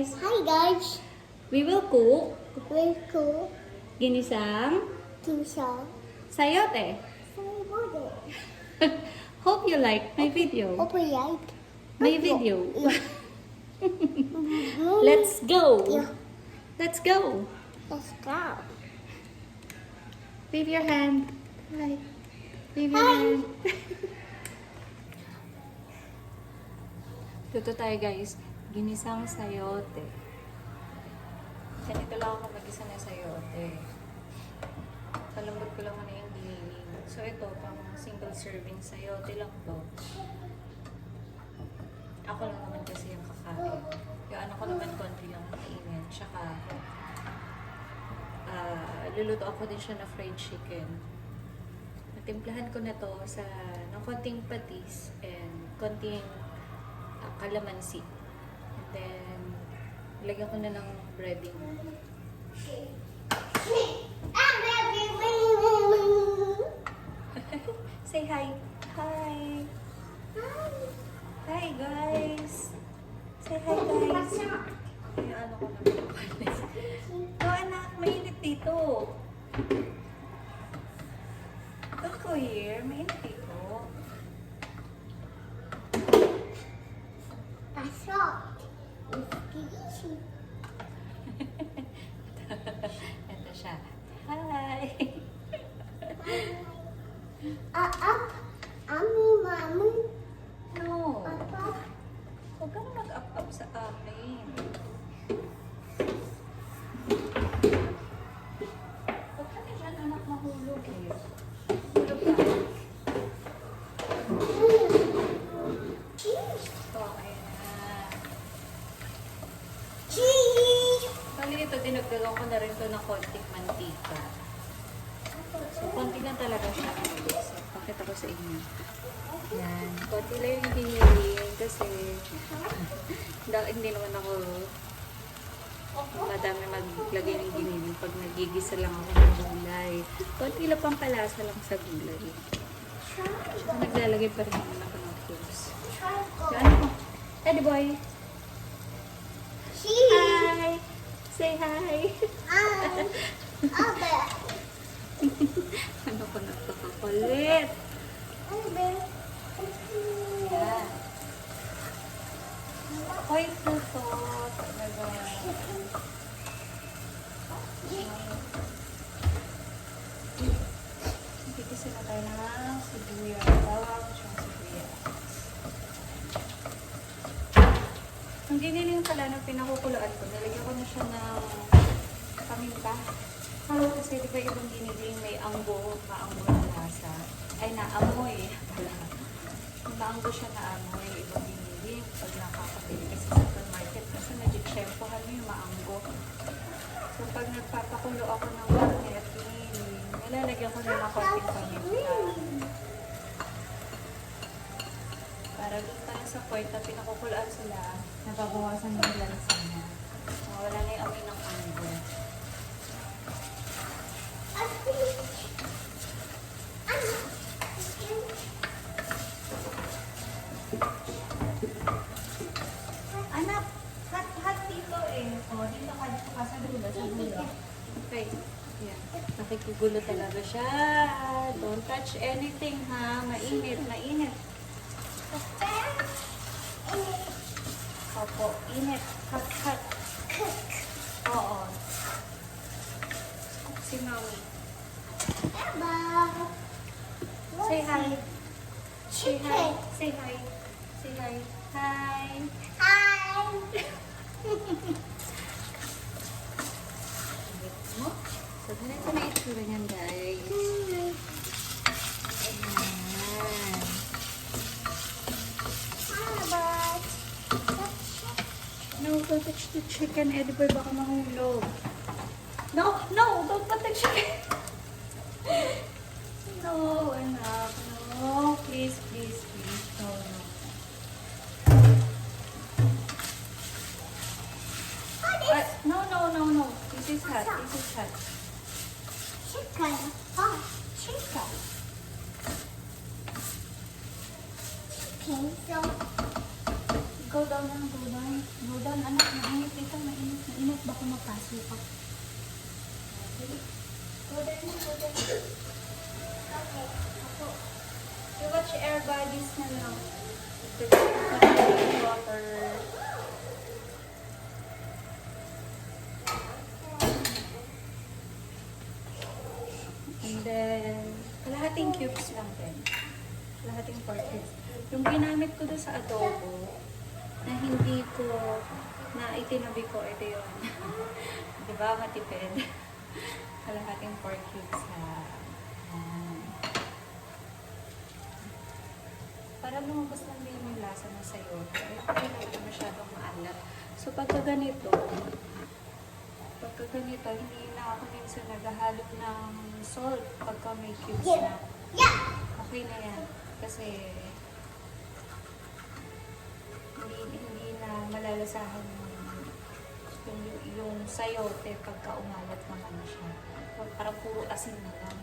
Hi guys. We will cook We're cool. Ginisang Ginisang. Sayote. Sayote. Hope you like my video. Override. My video. Yeah. Let's go. Yeah. Let's go. Let's go. Wave your hand. Hi. Wave your Hi. hand. Tuto tayo guys. Ginisang sayote. Ganito lang ako mag-isa na sayote. Palambot ko lang muna yung giniling. So ito, pang single serving sayote lang to. Ako lang naman kasi yung kakain. Yung ano ko naman konti lang kainin. Tsaka, luluto ako din siya na fried chicken. Natimplahan ko na to ng konting patis and konting kalamansi. And then, ilagyan ko na ng breading. Say hi. Hi. Hi guys. Say hi guys. Ay, ano ko na. Oh anak, mainit dito. Don't go here. Mainit dito. Pasok. Ginisang. Ito siya. Hi. Up. Ami, mami. No. Papa. Huwag ka na mag-up-up sa akin. Huwag ka na dyan, anak, mahulog eh. Hulog ka. Ito, ayan na. Cheese. Bali ito, dinagdagan ko na rin ito ng konting mantika. So, konti lang talaga siya. So, pakita ko sa inyo. Yan. Konti lang yung hinihiling kasi hindi naman ako madami maglagay ng giniling pag nagigisa lang ako ng gulay. Konti lang pang palasa lang sa gulay. So, naglalagay pa rin naman ako ng cubes. So, ano ko? Hey, Diboy! Cheese. Hi! Say hi! Abe. Ano ko napakakulit? Abe. Yan. Hoy, puto. Talaga. Pipisi na tayo ng sibuyas. Bawang siyang sibuyas. Ang giniling pala nung pinakukuluan ko, nalagyan ko na siya ng paminta. Kasi di ba ibang giniling may maanggo na lasa. Ay, naamoy. Maanggo siya na amoy. Ibang giniling pag nakakabili kasi sa supermarket kasi nag-tsempohan mo yung maanggo. So pag nagpapakulo ako ng market, nilalagyan ko na ng konting paminta. Para doon tayo sa point na pinakukulaan sila, nababawasan yung lansa niya. Wala na yung amoy ng anggo. Anak, hot dito eh. O, dito ka sa dulo, sa dulo. Okay. Yan. Nakikigulo talaga siya. Don't touch anything ha. Mainit, mainit. Opo, init. Hot, hot. Oo. Si Mami. Say hi. Say hi. Say hi. Say hi. Hi. Hi. Mo? So, ganito na itsura niyan, guys. Ayan. No, don't touch the chicken. Diboy, baka mahulog. No, no, don't touch the chicken. No, anak. No, please, please, please. No, no. No, no, no, no. This is hot. This is hot. Chicken. Oh, Chicken. chicken. So Go down. doon, anak. Mainit dito. Mainit. Mainit. Baka mapasok ka. Okay. Go there na. Go there. Okay. Ako. You watch air bodies na lang. Water. And then, kalahating cubes lang din. Kalahating 4 cubes. Yung ginamit ko doon sa adobo, na hindi ko, na itinabi ko, ito yun. Diba, matipid? Kalahating 4 cubes na. Para lumabas lang din yung lasa ng sayote. Hindi ko masyadong maalat. So, pagka ganito, hindi na ako minsan naghahalo ng salt pagka may cubes na. Okay na yan. Kasi, hindi na malalasahan yung sayote pagka umalat naman na siya. Parang puro asin na lang.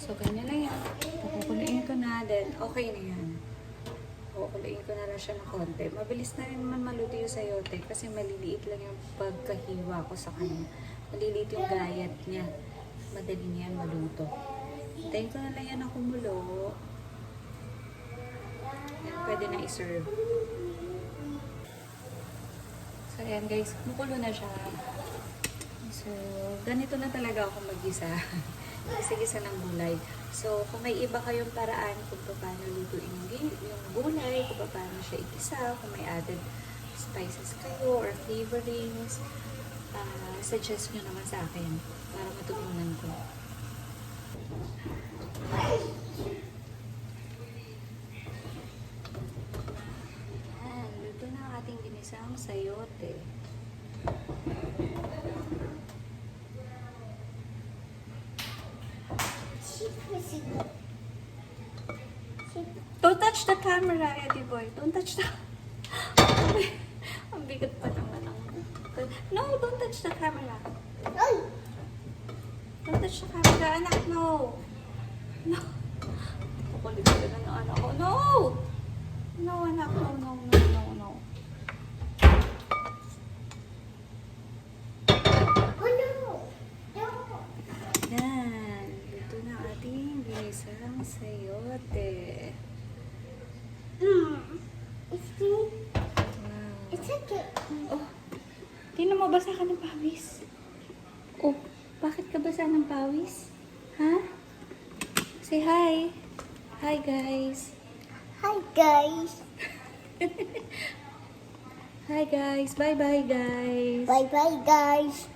So, ganyan na yan. Pakukuluin ko na, then okay na yan. Pakukuluin ko na lang siya ng konti. Mabilis na rin naman maluto yung sayote kasi maliliit lang yung pagkahiwa ko sa kanya. Maliliit yung gayat niya. Madali niyan maluto. Hintayin ko na lang yan na kumulo. Yan, pwede na i-serve. So, ayan guys, kumukulo na siya. So, ganito na talaga ako mag-isa. Gisa-gisa ng gulay. So, kung may iba kayong paraan kung paano lutuin yung gulay, kung paano siya igisa, kung may added spices kayo or flavorings, suggest nyo naman sa akin para matutunan ko. Ayan, luto na ang ating ginisang sayote. Don't touch the camera, Diboy. Don't touch the... Ang bigat pa naman ang... No, don't touch the camera. Don't touch the camera, anak. No. No. Kukulit ka na ng anak ko. No! No, anak. No, no, no, no, no. Yan. Ito na ating ginisang sayote. It's okay. Oh, tingnan mo, basa ka ng pawis. Oh, bakit ka basa ng pawis? Ha? Say hi. Hi, guys. Hi, guys. Hi, guys. Bye-bye, guys. Bye-bye, guys.